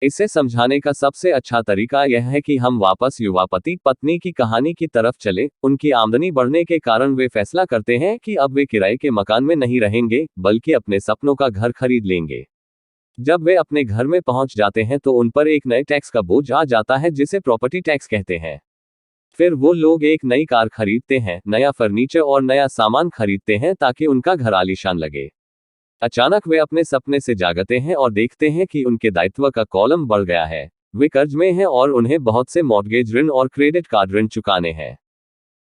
इसे समझाने का सबसे अच्छा तरीका यह है कि हम वापस युवा पति पत्नी की कहानी की तरफ चले। उनकी आमदनी बढ़ने के कारण वे फैसला करते हैं कि अब वे किराए के मकान में नहीं रहेंगे, बल्कि अपने सपनों का घर खरीद लेंगे। जब वे अपने घर में पहुंच जाते हैं तो उन पर एक नए टैक्स का बोझ आ जाता है, जिसे प्रॉपर्टी टैक्स कहते हैं। फिर वो लोग एक नई कार खरीदते हैं, नया फर्नीचर और नया सामान खरीदते हैं ताकि उनका घर आलीशान लगे। अचानक वे अपने सपने से जागते हैं और देखते हैं कि उनके दायित्व का कॉलम बढ़ गया है। वे कर्ज में हैं और उन्हें बहुत से मॉर्गेज ऋण और क्रेडिट कार्ड ऋण चुकाने हैं।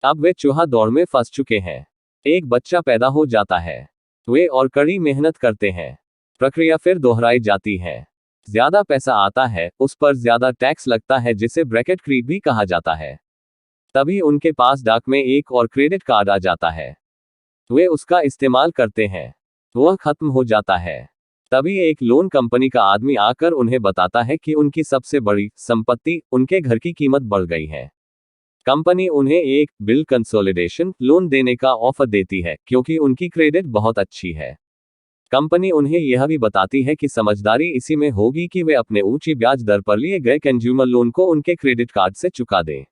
अब वे चूहा दौड़ में फंस चुके हैं। एक बच्चा पैदा हो जाता है। वे और कड़ी मेहनत करते हैं। प्रक्रिया फिर दोहराई जाती है। ज्यादा पैसा आता है, उस पर ज्यादा टैक्स लगता है, जिसे ब्रैकेट क्रीप भी कहा जाता है। तभी उनके पास डाक में एक और क्रेडिट कार्ड आ जाता है। वे उसका इस्तेमाल करते हैं। वह खत्म हो जाता है। तभी एक लोन कंपनी का आदमी आकर उन्हें बताता है कि उनकी सबसे बड़ी संपत्ति, उनके घर की कीमत बढ़ गई है। कंपनी उन्हें एक बिल कंसोलिडेशन लोन देने का ऑफर देती है, क्योंकि उनकी क्रेडिट बहुत अच्छी है। कंपनी उन्हें यह भी बताती है कि समझदारी इसी में होगी कि वे अपने ऊंची ब्याज दर पर लिए गए कंज्यूमर लोन को उनके क्रेडिट कार्ड से चुका दें।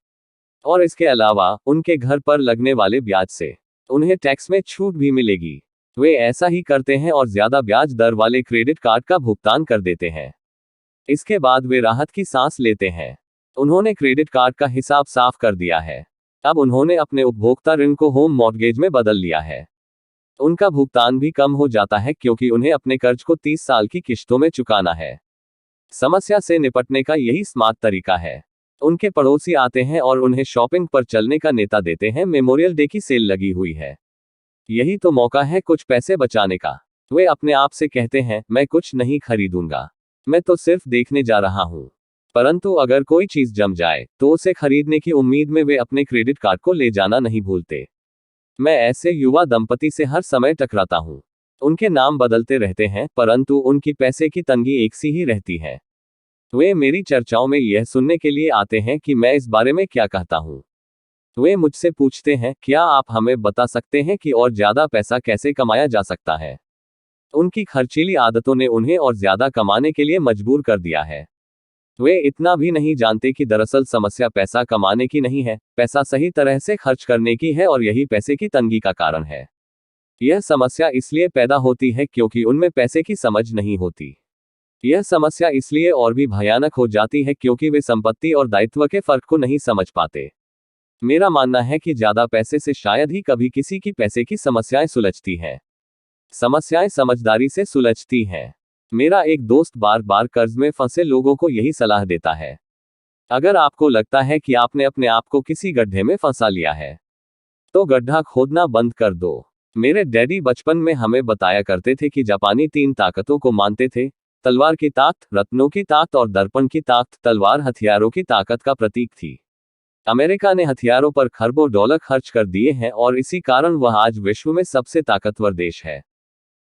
और इसके अलावा उनके घर पर लगने वाले ब्याज से उन्हें टैक्स में छूट भी मिलेगी। वे ऐसा ही करते हैं और ज्यादा ब्याज दर वाले क्रेडिट कार्ड का भुगतान कर देते हैं। इसके बाद वे राहत की सांस लेते हैं। उन्होंने क्रेडिट कार्ड का हिसाब साफ कर दिया है। अब उन्होंने अपने उपभोक्ता ऋण को होम मॉर्गेज में बदल लिया है। उनका भुगतान भी कम हो जाता है, क्योंकि उन्हें अपने कर्ज को 30 साल की किश्तों में चुकाना है। समस्या से निपटने का यही स्मार्ट तरीका है। उनके पड़ोसी आते हैं और उन्हें शॉपिंग पर चलने का नेता देते हैं। मेमोरियल डे की सेल लगी हुई है। यही तो मौका है कुछ पैसे बचाने का। वे अपने आप से कहते हैं, मैं कुछ नहीं खरीदूंगा, मैं तो सिर्फ देखने जा रहा हूं। परंतु अगर कोई चीज जम जाए तो उसे खरीदने की उम्मीद में वे अपने क्रेडिट कार्ड को ले जाना नहीं भूलते। मैं ऐसे युवा दंपति से हर समय टकराता हूं। उनके नाम बदलते रहते हैं, परंतु उनकी पैसे की तंगी एक सी ही रहती है। वे मेरी चर्चाओं में यह सुनने के लिए आते हैं कि मैं इस बारे में क्या कहता हूं। वे मुझसे पूछते हैं, क्या आप हमें बता सकते हैं कि और ज्यादा पैसा कैसे कमाया जा सकता है। उनकी खर्चीली आदतों ने उन्हें और ज्यादा कमाने के लिए मजबूर कर दिया है। वे इतना भी नहीं जानते कि दरअसल समस्या पैसा कमाने की नहीं है, पैसा सही तरह से खर्च करने की है, और यही पैसे की तंगी का कारण है। यह समस्या इसलिए पैदा होती है क्योंकि उनमें पैसे की समझ नहीं होती। यह समस्या इसलिए और भी भयानक हो जाती है क्योंकि वे संपत्ति और दायित्व के फर्क को नहीं समझ पाते। मेरा मानना है कि ज्यादा पैसे से शायद ही कभी किसी की पैसे की समस्याएं सुलझती हैं। समस्याएं समझदारी से सुलझती हैं। मेरा एक दोस्त बार बार कर्ज में फंसे लोगों को यही सलाह देता है। अगर आपको लगता है कि आपने अपने आप को किसी गड्ढे में फंसा लिया है, तो गड्ढा खोदना बंद कर दो। मेरे डैडी बचपन में हमें बताया करते थे कि जापानी 3 ताकतों को मानते थे: तलवार की ताकत, रत्नों की ताकत और दर्पण की ताकत। तलवार हथियारों की ताकत का प्रतीक थी। अमेरिका ने हथियारों पर खरबों डॉलर खर्च कर दिए हैं और इसी कारण वह आज विश्व में सबसे ताकतवर देश है।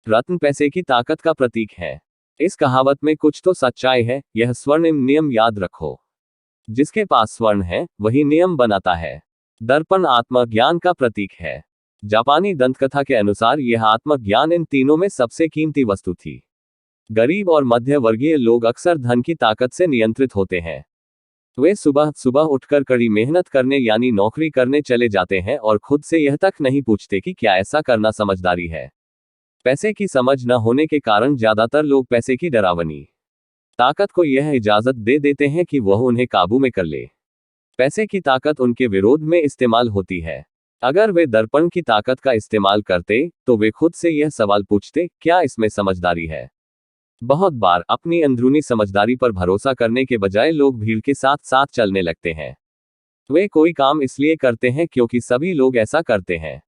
रत्न पैसे की ताकत का प्रतीक है। इस कहावत में कुछ तो सच्चाई है। यह स्वर्णिम नियम याद रखो: जिसके पास स्वर्ण है वही नियम बनाता है। दर्पण आत्मज्ञान का प्रतीक है। जापानी दंतकथा के अनुसार यह आत्मज्ञान इन तीनों में सबसे कीमती वस्तु थी। गरीब और मध्य वर्गीय लोग अक्सर धन की ताकत से नियंत्रित होते हैं। वे सुबह सुबह उठकर कड़ी मेहनत करने यानी नौकरी करने चले जाते हैं और खुद से यह तक नहीं पूछते कि क्या ऐसा करना समझदारी है। पैसे की समझ न होने के कारण ज्यादातर लोग पैसे की डरावनी ताकत को यह इजाजत दे देते हैं कि वह उन्हें काबू में कर ले। पैसे की ताकत उनके विरोध में इस्तेमाल होती है। अगर वे दर्पण की ताकत का इस्तेमाल करते तो वे खुद से यह सवाल पूछते, क्या इसमें समझदारी है। बहुत बार अपनी अंदरूनी समझदारी पर भरोसा करने के बजाय लोग भीड़ के साथ साथ चलने लगते हैं। वे कोई काम इसलिए करते हैं क्योंकि सभी लोग ऐसा करते हैं।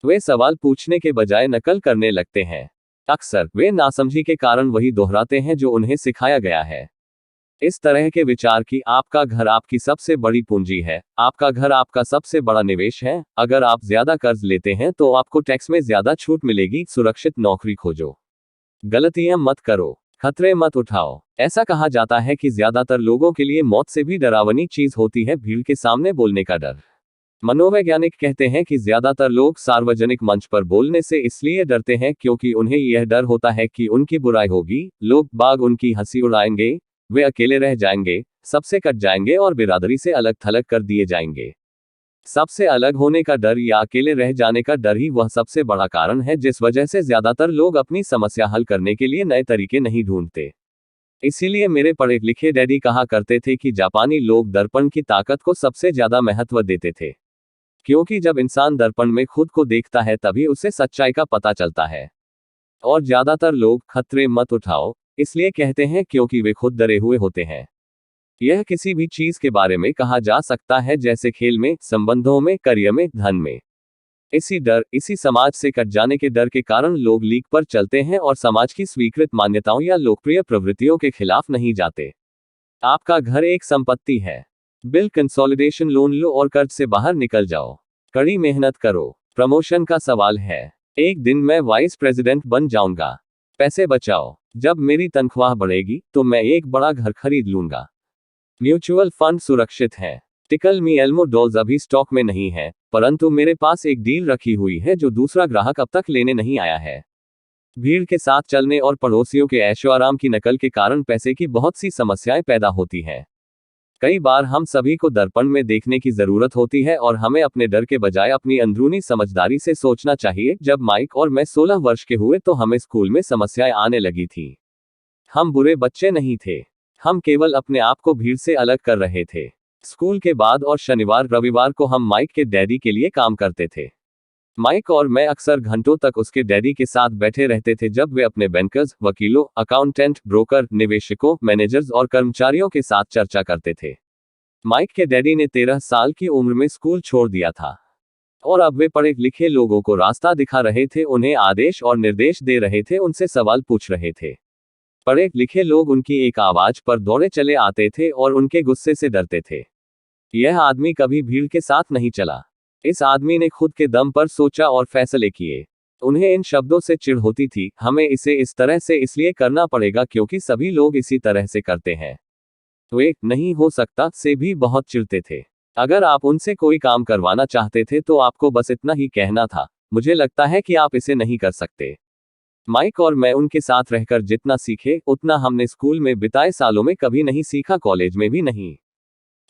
वे सवाल पूछने के बजाय नकल करने लगते हैं। अक्सर वे नासमझी के कारण वही दोहराते हैं जो उन्हें सिखाया गया है। इस तरह के विचार कि आपका घर आपकी सबसे बड़ी पूंजी है, आपका घर आपका सबसे बड़ा निवेश है, अगर आप ज्यादा कर्ज लेते हैं तो आपको टैक्स में ज्यादा छूट मिलेगी, सुरक्षित नौकरी खोजो, गलतियां मत करो, खतरे मत उठाओ। ऐसा कहा जाता है कि ज्यादातर लोगों के लिए मौत से भी डरावनी चीज होती है भीड़ के सामने बोलने का डर। मनोवैज्ञानिक कहते हैं कि ज्यादातर लोग सार्वजनिक मंच पर बोलने से इसलिए डरते हैं क्योंकि उन्हें यह डर होता है कि उनकी बुराई होगी, लोग बाग उनकी हंसी उड़ाएंगे, वे अकेले रह जाएंगे, सबसे कट जाएंगे और बिरादरी से अलग थलग कर दिए जाएंगे। सबसे अलग होने का डर या अकेले रह जाने का डर ही वह सबसे बड़ा कारण है जिस वजह से ज्यादातर लोग अपनी समस्या हल करने के लिए नए तरीके नहीं ढूंढते। इसीलिए मेरे पढ़े लिखे डैडी कहा करते थे कि जापानी लोग दर्पण की ताकत को सबसे ज्यादा महत्व देते थे, क्योंकि जब इंसान दर्पण में खुद को देखता है तभी उसे सच्चाई का पता चलता है। और ज्यादातर लोग खतरे मत उठाओ इसलिए कहते हैं क्योंकि वे खुद डरे हुए होते हैं। यह किसी भी चीज के बारे में कहा जा सकता है, जैसे खेल में, संबंधों में, करियर में, धन में। इसी समाज से कट जाने के डर के कारण लोग लीक पर चलते हैं और समाज की स्वीकृत मान्यताओं या लोकप्रिय प्रवृत्तियों के खिलाफ नहीं जाते। आपका घर एक संपत्ति है। बिल कंसोलिडेशन लोन लो और कर्ज से बाहर निकल जाओ। कड़ी मेहनत करो। प्रमोशन का सवाल है। एक दिन मैं वाइस प्रेसिडेंट बन जाऊंगा। पैसे बचाओ। जब मेरी तनख्वाह बढ़ेगी तो मैं एक बड़ा घर खरीद लूंगा। म्यूचुअल फंड सुरक्षित है। टिकल मी एल्मो डॉल्स अभी स्टॉक में नहीं है, परंतु मेरे पास एक डील रखी हुई है जो दूसरा ग्राहक अब तक लेने नहीं आया है। भीड़ के साथ चलने और पड़ोसियों के ऐशो आराम की नकल के कारण पैसे की बहुत सी समस्याएं पैदा होती हैं। कई बार हम सभी को दर्पण में देखने की जरूरत होती है और हमें अपने डर के बजाय अपनी अंदरूनी समझदारी से सोचना चाहिए। जब माइक और मैं 16 वर्ष के हुए तो हमें स्कूल में समस्याएं आने लगी थी। हम बुरे बच्चे नहीं थे, हम केवल अपने आप को भीड़ से अलग कर रहे थे। स्कूल के बाद और शनिवार रविवार को हम माइक के डैडी के लिए काम करते थे। माइक और मैं अक्सर घंटों तक उसके डैडी के साथ बैठे रहते थे जब वे अपने बैंकर्स, वकीलों, अकाउंटेंट, ब्रोकर, निवेशकों, मैनेजर्स और कर्मचारियों के साथ चर्चा करते थे। माइक के डैडी ने 13 साल की उम्र में स्कूल छोड़ दिया था और अब वे पढ़े लिखे लोगों को रास्ता दिखा रहे थे, उन्हें आदेश और निर्देश दे रहे थे, उनसे सवाल पूछ रहे थे। पढ़े लिखे लोग उनकी एक आवाज पर दौड़े चले आते थे और उनके गुस्से से डरते थे। यह आदमी कभी भीड़ के साथ नहीं चला। इस आदमी ने खुद के दम पर सोचा और फैसले किए। उन्हें इन शब्दों से चिढ़ होती थी, हमें इसे इस तरह से इसलिए करना पड़ेगा क्योंकि सभी लोग इसी तरह से करते हैं। वे नहीं हो सकता से भी बहुत चिढ़ते थे। अगर आप उनसे कोई काम करवाना चाहते थे तो आपको बस इतना ही कहना था, मुझे लगता है कि आप इसे नहीं कर सकते। माइक और मैं उनके साथ रहकर जितना सीखे उतना हमने स्कूल में बिताए सालों में कभी नहीं सीखा, कॉलेज में भी नहीं।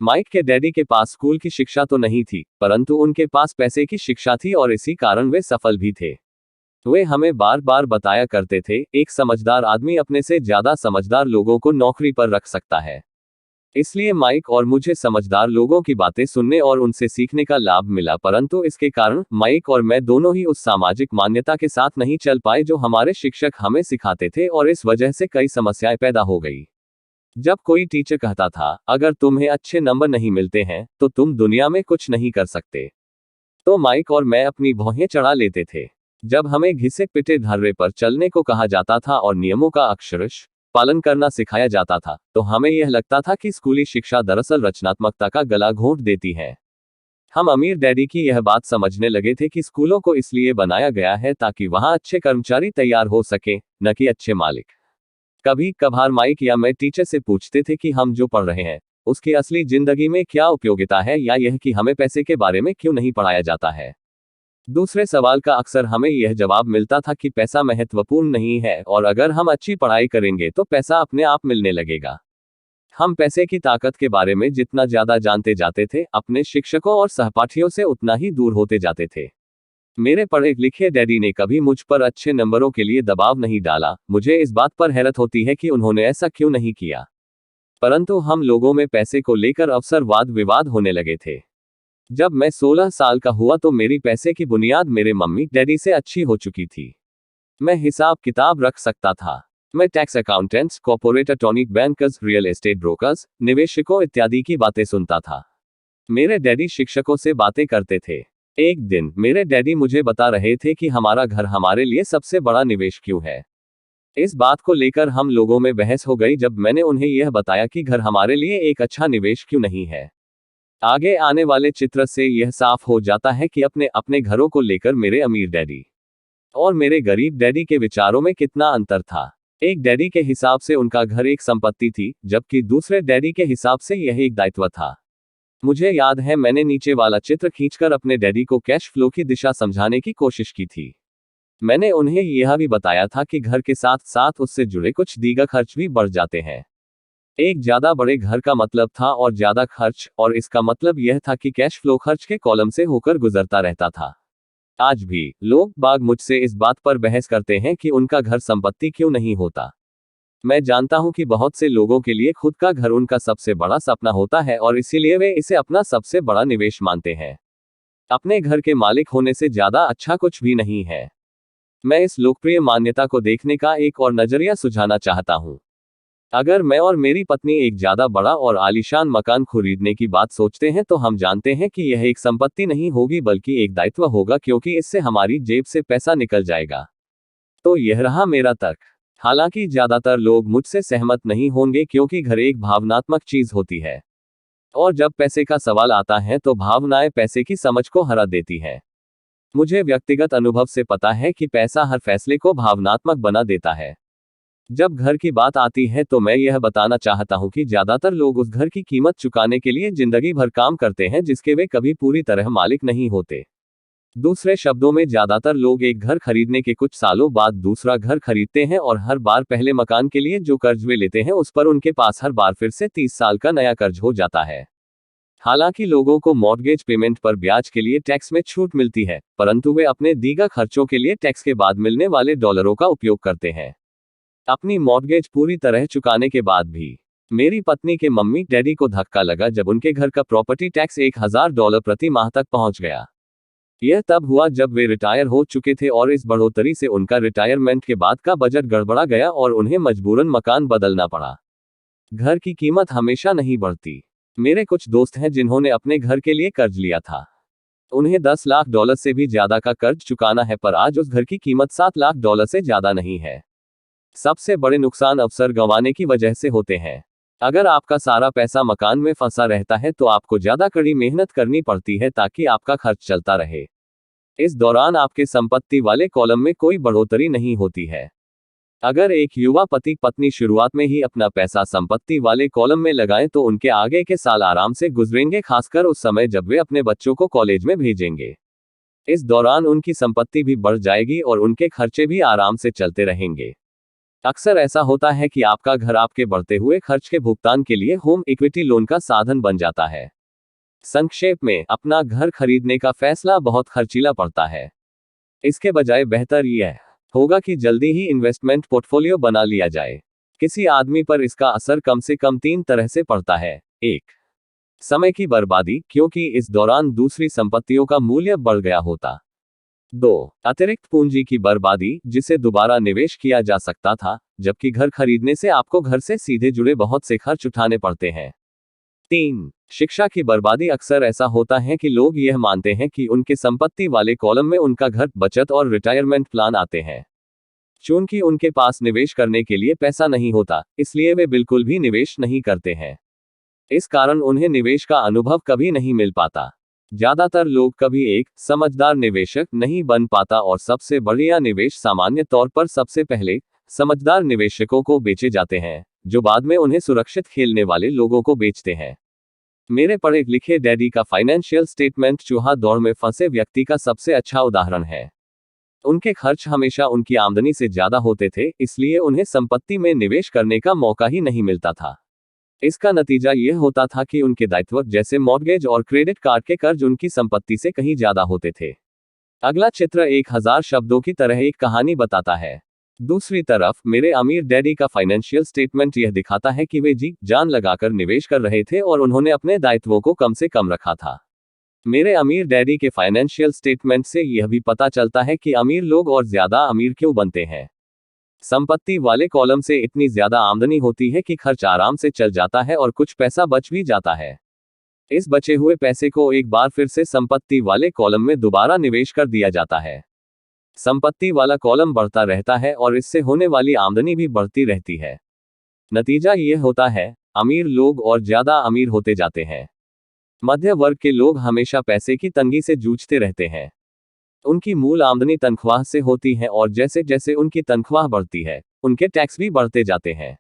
माइक के डैडी के पास स्कूल की शिक्षा तो नहीं थी, परंतु उनके पास पैसे की शिक्षा थी और इसी कारण वे सफल भी थे। वे हमें बार बार बताया करते थे, एक समझदार आदमी अपने से ज्यादा समझदार लोगों को नौकरी पर रख सकता है। इसलिए माइक और मुझे समझदार लोगों की बातें सुनने और उनसे सीखने का लाभ मिला, परंतु इसके कारण माइक और मैं दोनों ही उस सामाजिक मान्यता के साथ नहीं चल पाए जो हमारे शिक्षक हमें सिखाते थे और इस वजह से कई समस्याएं पैदा हो गई। जब कोई टीचर कहता था, अगर तुम्हें अच्छे नंबर नहीं मिलते हैं तो तुम दुनिया में कुछ नहीं कर सकते, तो माइक और मैं अपनी भौहें चढ़ा लेते थे। जब हमें घिसे पिटे धर्रे पर चलने को कहा जाता था और नियमों का अक्षरशः पालन करना सिखाया जाता था तो हमें यह लगता था कि स्कूली शिक्षा दरअसल रचनात्मकता का गला घोंट देती है। हम अमीर डैडी की यह बात समझने लगे थे कि स्कूलों को इसलिए बनाया गया है ताकि वहां अच्छे कर्मचारी तैयार हो सके, न कि अच्छे मालिक। कभी कभार माइक या मैं टीचर से पूछते थे कि हम जो पढ़ रहे हैं उसकी असली जिंदगी में क्या उपयोगिता है, या यह कि हमें पैसे के बारे में क्यों नहीं पढ़ाया जाता है। दूसरे सवाल का अक्सर हमें यह जवाब मिलता था कि पैसा महत्वपूर्ण नहीं है और अगर हम अच्छी पढ़ाई करेंगे तो पैसा अपने आप मिलने लगेगा। हम पैसे की ताकत के बारे में जितना ज्यादा जानते जाते थे, अपने शिक्षकों और सहपाठियों से उतना ही दूर होते जाते थे। मेरे पढ़े लिखे डैडी ने कभी मुझ पर अच्छे नंबरों के लिए दबाव नहीं डाला। मुझे इस बात पर हैरत होती है कि उन्होंने ऐसा क्यों नहीं किया, परंतु हम लोगों में पैसे को लेकर अवसर वाद विवाद होने लगे थे। जब मैं 16 साल का हुआ तो मेरी पैसे की बुनियाद मेरे मम्मी डैडी से अच्छी हो चुकी थी। मैं हिसाब किताब रख सकता था। मैं tax accountants, corporate attorney, bankers, real estate brokers, निवेशकों इत्यादि की बातें सुनता था। मेरे डैडी शिक्षकों से बातें करते थे। एक दिन मेरे डैडी मुझे बता रहे थे कि हमारा घर हमारे लिए सबसे बड़ा निवेश क्यों है। इस बात को लेकर हम लोगों में बहस हो गई जब मैंने उन्हें यह बताया कि घर हमारे लिए एक अच्छा निवेश क्यों नहीं है। आगे आने वाले चित्र से यह साफ हो जाता है कि अपने अपने घरों को लेकर मेरे अमीर डैडी और मेरे गरीब डैडी के विचारों में कितना अंतर था। एक डैडी के हिसाब से उनका घर एक संपत्ति थी, जबकि दूसरे डैडी के हिसाब से यह एक दायित्व था। मुझे याद है मैंने नीचे वाला चित्र खींचकर अपने डैडी को कैश फ्लो की दिशा समझाने की कोशिश की थी। मैंने उन्हें यह भी बताया था कि घर के साथ साथ उससे जुड़े कुछ दीगर खर्च भी बढ़ जाते हैं। एक ज्यादा बड़े घर का मतलब था और ज्यादा खर्च, और इसका मतलब यह था कि कैश फ्लो खर्च के कॉलम से होकर गुजरता रहता था। आज भी लोग बाग मुझसे इस बात पर बहस करते हैं कि उनका घर संपत्ति क्यों नहीं होता। मैं जानता हूं कि बहुत से लोगों के लिए खुद का घर उनका सबसे बड़ा सपना होता है और इसीलिए वे इसे अपना सबसे बड़ा निवेश मानते हैं। अपने घर के मालिक होने से ज्यादा अच्छा कुछ भी नहीं है। मैं इस लोकप्रिय मान्यता को देखने का एक और नजरिया सुझाना चाहता हूं। अगर मैं और मेरी पत्नी एक ज्यादा बड़ा और आलीशान मकान खरीदने की बात सोचते हैं तो हम जानते हैं कि यह एक संपत्ति नहीं होगी बल्कि एक दायित्व होगा, क्योंकि इससे हमारी जेब से पैसा निकल जाएगा। तो यह रहा मेरा तर्क। हालांकि ज्यादातर लोग मुझसे सहमत नहीं होंगे, क्योंकि घर एक भावनात्मक चीज होती है और जब पैसे का सवाल आता है तो भावनाएं पैसे की समझ को हरा देती है। मुझे व्यक्तिगत अनुभव से पता है कि पैसा हर फैसले को भावनात्मक बना देता है। जब घर की बात आती है तो मैं यह बताना चाहता हूं कि ज्यादातर लोग उस घर की कीमत चुकाने के लिए जिंदगी भर काम करते हैं जिसके वे कभी पूरी तरह मालिक नहीं होते। दूसरे शब्दों में, ज्यादातर लोग एक घर खरीदने के कुछ सालों बाद दूसरा घर खरीदते हैं और हर बार पहले मकान के लिए जो कर्ज वे लेते हैं उस पर उनके पास हर बार फिर से 30 साल का नया कर्ज हो जाता है। हालांकि लोगों को मॉर्गेज पेमेंट पर ब्याज के लिए टैक्स में छूट मिलती है, परंतु वे अपने दीर्घ खर्चों के लिए टैक्स के बाद मिलने वाले डॉलरों का उपयोग करते हैं। अपनी मॉर्गेज पूरी तरह चुकाने के बाद भी मेरी पत्नी के मम्मी डैडी को धक्का लगा जब उनके घर का प्रॉपर्टी टैक्स $1000 प्रति माह तक पहुंच गया। यह तब हुआ जब वे रिटायर हो चुके थे और इस बढ़ोतरी से उनका रिटायरमेंट के बाद का बजट गड़बड़ा गया और उन्हें मजबूरन मकान बदलना पड़ा। घर की कीमत हमेशा नहीं बढ़ती। मेरे कुछ दोस्त हैं जिन्होंने अपने घर के लिए कर्ज लिया था। उन्हें $10 लाख से भी ज्यादा का कर्ज चुकाना है, पर आज उस घर की कीमत $7 लाख से ज्यादा नहीं है। सबसे बड़े नुकसान अवसर गंवाने की वजह से होते हैं। अगर आपका सारा पैसा मकान में फंसा रहता है तो आपको ज्यादा कड़ी मेहनत करनी पड़ती है ताकि आपका खर्च चलता रहे। इस दौरान आपके संपत्ति वाले कॉलम में कोई बढ़ोतरी नहीं होती है। अगर एक युवा पति पत्नी शुरुआत में ही अपना पैसा संपत्ति वाले कॉलम में लगाएं तो उनके आगे के साल आराम से गुजरेंगे, खासकर उस समय जब वे अपने बच्चों को कॉलेज में भेजेंगे। इस दौरान उनकी संपत्ति भी बढ़ जाएगी और उनके खर्चे भी आराम से चलते रहेंगे। अक्सर ऐसा होता है कि आपका घर आपके बढ़ते हुए खर्च के भुगतान के लिए होम इक्विटी लोन का साधन बन जाता है। संक्षेप में, अपना घर खरीदने का फैसला बहुत खर्चीला पड़ता है। इसके बजाय बेहतर यह होगा कि जल्दी ही इन्वेस्टमेंट पोर्टफोलियो बना लिया जाए। किसी आदमी पर इसका असर कम से कम 3 तरह से पड़ता है। 1. समय की बर्बादी, क्योंकि इस दौरान दूसरी संपत्तियों का मूल्य बढ़ गया होता। 2. अतिरिक्त पूंजी की बर्बादी, जिसे दोबारा निवेश किया जा सकता था, जबकि घर खरीदने से आपको घर से सीधे जुड़े बहुत से खर्च उठाने पड़ते हैं। 3. शिक्षा की बर्बादी, अक्सर ऐसा होता है कि लोग यह मानते हैं कि उनके संपत्ति वाले कॉलम में उनका घर, बचत और रिटायरमेंट प्लान आते हैं। चूंकि उनके पास निवेश करने के लिए पैसा नहीं होता, इसलिए वे बिल्कुल भी निवेश नहीं करते हैं। इस कारण उन्हें निवेश का अनुभव कभी नहीं मिल पाता। ज्यादातर लोग कभी एक समझदार निवेशक नहीं बन पाता और सबसे बढ़िया निवेश सामान्य तौर पर सबसे पहले समझदार निवेशकों को बेचे जाते हैं, जो बाद में उन्हें सुरक्षित खेलने वाले लोगों को बेचते हैं। मेरे पढ़े लिखे डैडी का फाइनेंशियल स्टेटमेंट चूहा दौड़ में फंसे व्यक्ति का सबसे अच्छा उदाहरण है। उनके खर्च हमेशा उनकी आमदनी से ज्यादा होते थे, इसलिए उन्हें संपत्ति में निवेश करने का मौका ही नहीं मिलता था। इसका नतीजा यह होता था कि उनके दायित्व जैसे मॉर्गेज और क्रेडिट कार्ड के कर्ज उनकी संपत्ति से कहीं ज्यादा होते थे। अगला चित्र 1000 शब्दों की तरह एक कहानी बताता है। दूसरी तरफ मेरे अमीर डैडी का फाइनेंशियल स्टेटमेंट यह दिखाता है कि वे जी जान लगाकर निवेश कर रहे थे और उन्होंने अपने दायित्वों को कम से कम रखा था। मेरे अमीर डैडी के फाइनेंशियल स्टेटमेंट से यह भी पता चलता है कि अमीर लोग और ज्यादा अमीर क्यों बनते हैं। संपत्ति वाले कॉलम से इतनी ज्यादा आमदनी होती है कि खर्च आराम से चल जाता है और कुछ पैसा बच भी जाता है। इस बचे हुए पैसे को एक बार फिर से संपत्ति वाले कॉलम में दोबारा निवेश कर दिया जाता है। संपत्ति वाला कॉलम बढ़ता रहता है और इससे होने वाली आमदनी भी बढ़ती रहती है। नतीजा यह होता है, अमीर लोग और ज्यादा अमीर होते जाते हैं। मध्य वर्ग के लोग हमेशा पैसे की तंगी से जूझते रहते हैं। उनकी मूल आमदनी तनख्वाह से होती है और जैसे जैसे उनकी तनख्वाह बढ़ती है, उनके टैक्स भी बढ़ते जाते हैं।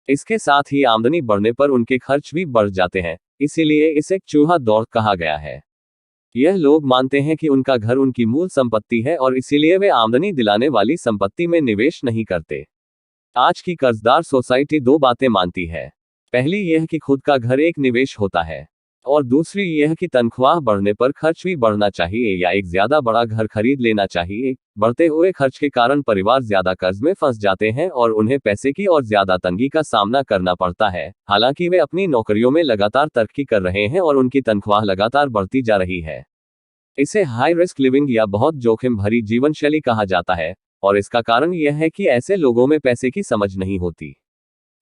इसके साथ ही आमदनी बढ़ने पर उनके खर्च भी बढ़ जाते हैं, इसीलिए इसे चूहा दौड़ कहा गया है। यह लोग मानते हैं कि उनका घर उनकी मूल संपत्ति है और इसीलिए वे आमदनी दिलाने वाली संपत्ति में निवेश नहीं करते। आज की कर्जदार सोसाइटी 2 बातें मानती है। पहली यह कि खुद का घर एक निवेश होता है, और दूसरी यह कि तनख्वाह बढ़ने पर खर्च भी बढ़ना चाहिए या एक ज्यादा बड़ा घर खरीद लेना चाहिए। बढ़ते हुए खर्च के कारण परिवार ज्यादा कर्ज में फंस जाते हैं और उन्हें पैसे की और ज्यादा तंगी का सामना करना पड़ता है, हालांकि वे अपनी नौकरियों में लगातार तरक्की कर रहे हैं और उनकी तनख्वाह लगातार बढ़ती जा रही है। इसे हाई रिस्क लिविंग या बहुत जोखिम भरी जीवन शैली कहा जाता है, और इसका कारण यह है कि ऐसे लोगों में पैसे की समझ नहीं होती।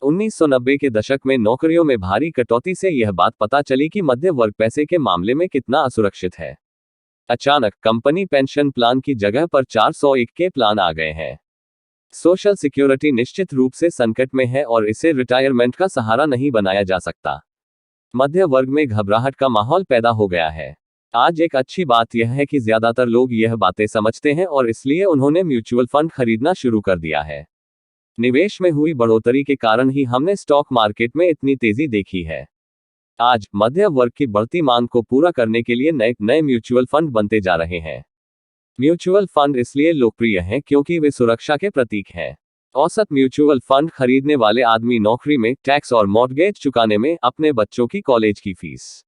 1990 के दशक में नौकरियों में भारी कटौती से यह बात पता चली कि मध्य वर्ग पैसे के मामले में कितना असुरक्षित है। अचानक कंपनी पेंशन प्लान की जगह पर 401 के प्लान आ गए हैं। सोशल सिक्योरिटी निश्चित रूप से संकट में है और इसे रिटायरमेंट का सहारा नहीं बनाया जा सकता। मध्य वर्ग में घबराहट का माहौल पैदा हो गया है। आज एक अच्छी बात यह है कि ज्यादातर लोग यह बातें समझते हैं और इसलिए उन्होंने म्यूचुअल फंड खरीदना शुरू कर दिया है। निवेश में हुई बढ़ोतरी के कारण ही हमने स्टॉक मार्केट में इतनी तेजी देखी है। आज मध्य वर्ग की बढ़ती मांग को पूरा करने के लिए नए म्यूचुअल फंड बनते जा रहे हैं। म्यूचुअल फंड इसलिए लोकप्रिय हैं क्योंकि वे सुरक्षा के प्रतीक हैं। औसत म्यूचुअल फंड खरीदने वाले आदमी नौकरी में, टैक्स और मॉर्टगेज चुकाने में, अपने बच्चों की कॉलेज की फीस